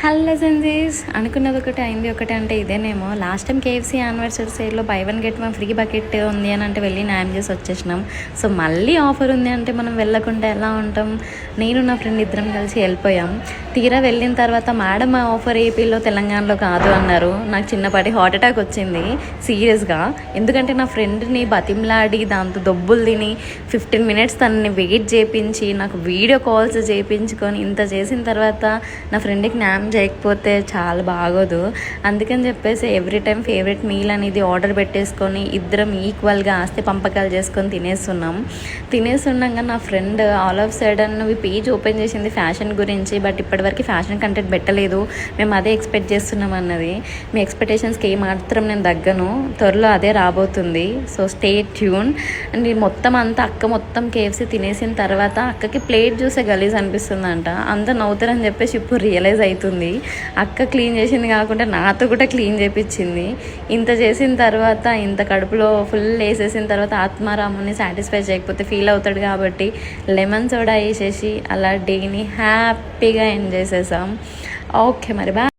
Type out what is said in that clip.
Hello సంజీస్, అనుకున్నది ఒకటి అయింది ఒకటి అంటే ఇదేనేమో. లాస్ట్ టైం కేఎఫ్సీ యానివర్సరీ సేల్లో by one get one free bucket ఉంది అని అంటే వెళ్ళి న్యాయం చేసి వచ్చేసినాం. సో మళ్ళీ ఆఫర్ ఉంది అంటే మనం వెళ్ళకుండా ఎలా ఉంటాం? నేను నా ఫ్రెండ్ ఇద్దరం కలిసి వెళ్ళిపోయాం. తీరా వెళ్ళిన తర్వాత మేడం ఆ ఆఫర్ ఏపీలో తెలంగాణలో కాదు అన్నారు. నాకు చిన్నపాటి హార్ట్ అటాక్ వచ్చింది సీరియస్గా. ఎందుకంటే నా ఫ్రెండ్ని బతిమలాడి దాంతో దొబ్బులు తిని 15 minutes తనని వెయిట్ చేయించి నాకు వీడియో కాల్స్ చేయించుకొని ఇంత చేసిన తర్వాత నా ఫ్రెండ్కి న్యాయం చేయకపోతే చాలా బాగోదు. అందుకని చెప్పేసి ఎవ్రీ టైం ఫేవరెట్ మీల్ అనేది ఆర్డర్ పెట్టేసుకొని ఇద్దరం ఈక్వల్గా ఆస్తి పంపకాలు చేసుకొని తినేస్తున్నాగా నా friend all of sudden page open చేసింది ఫ్యాషన్ గురించి. బట్ ఇప్పటివరకు ఫ్యాషన్ కంటెంట్ పెట్టలేదు, మేము అదే ఎక్స్పెక్ట్ చేస్తున్నాం అన్నది. మీ ఎక్స్పెక్టేషన్స్కి ఏమాత్రం నేను తగ్గను, త్వరలో అదే రాబోతుంది. So stay tune. అండ్ మొత్తం అంతా అక్క మొత్తం కేఎఫ్సీ తినేసిన తర్వాత అక్కకి ప్లేట్ చూసే గలీజ్ అనిపిస్తుందంట. అంతా నవ్వుతారని చెప్పేసి ఇప్పుడు రియలైజ్ అవుతుంది. అక్క క్లీన్ చేసింది కాకుండా నాతో కూడా క్లీన్ చేయించింది. ఇంత చేసిన తర్వాత ఇంత కడుపులో ఫుల్ వేసేసిన తర్వాత ఆత్మారాముని సాటిస్ఫై చేయకపోతే ఫీల్ అవుతాడు కాబట్టి లెమన్ సోడా వేసేసి అలా డేని హ్యాపీగా ఎంజాయ్ చేసాం. ఓకే మరి బాయ్.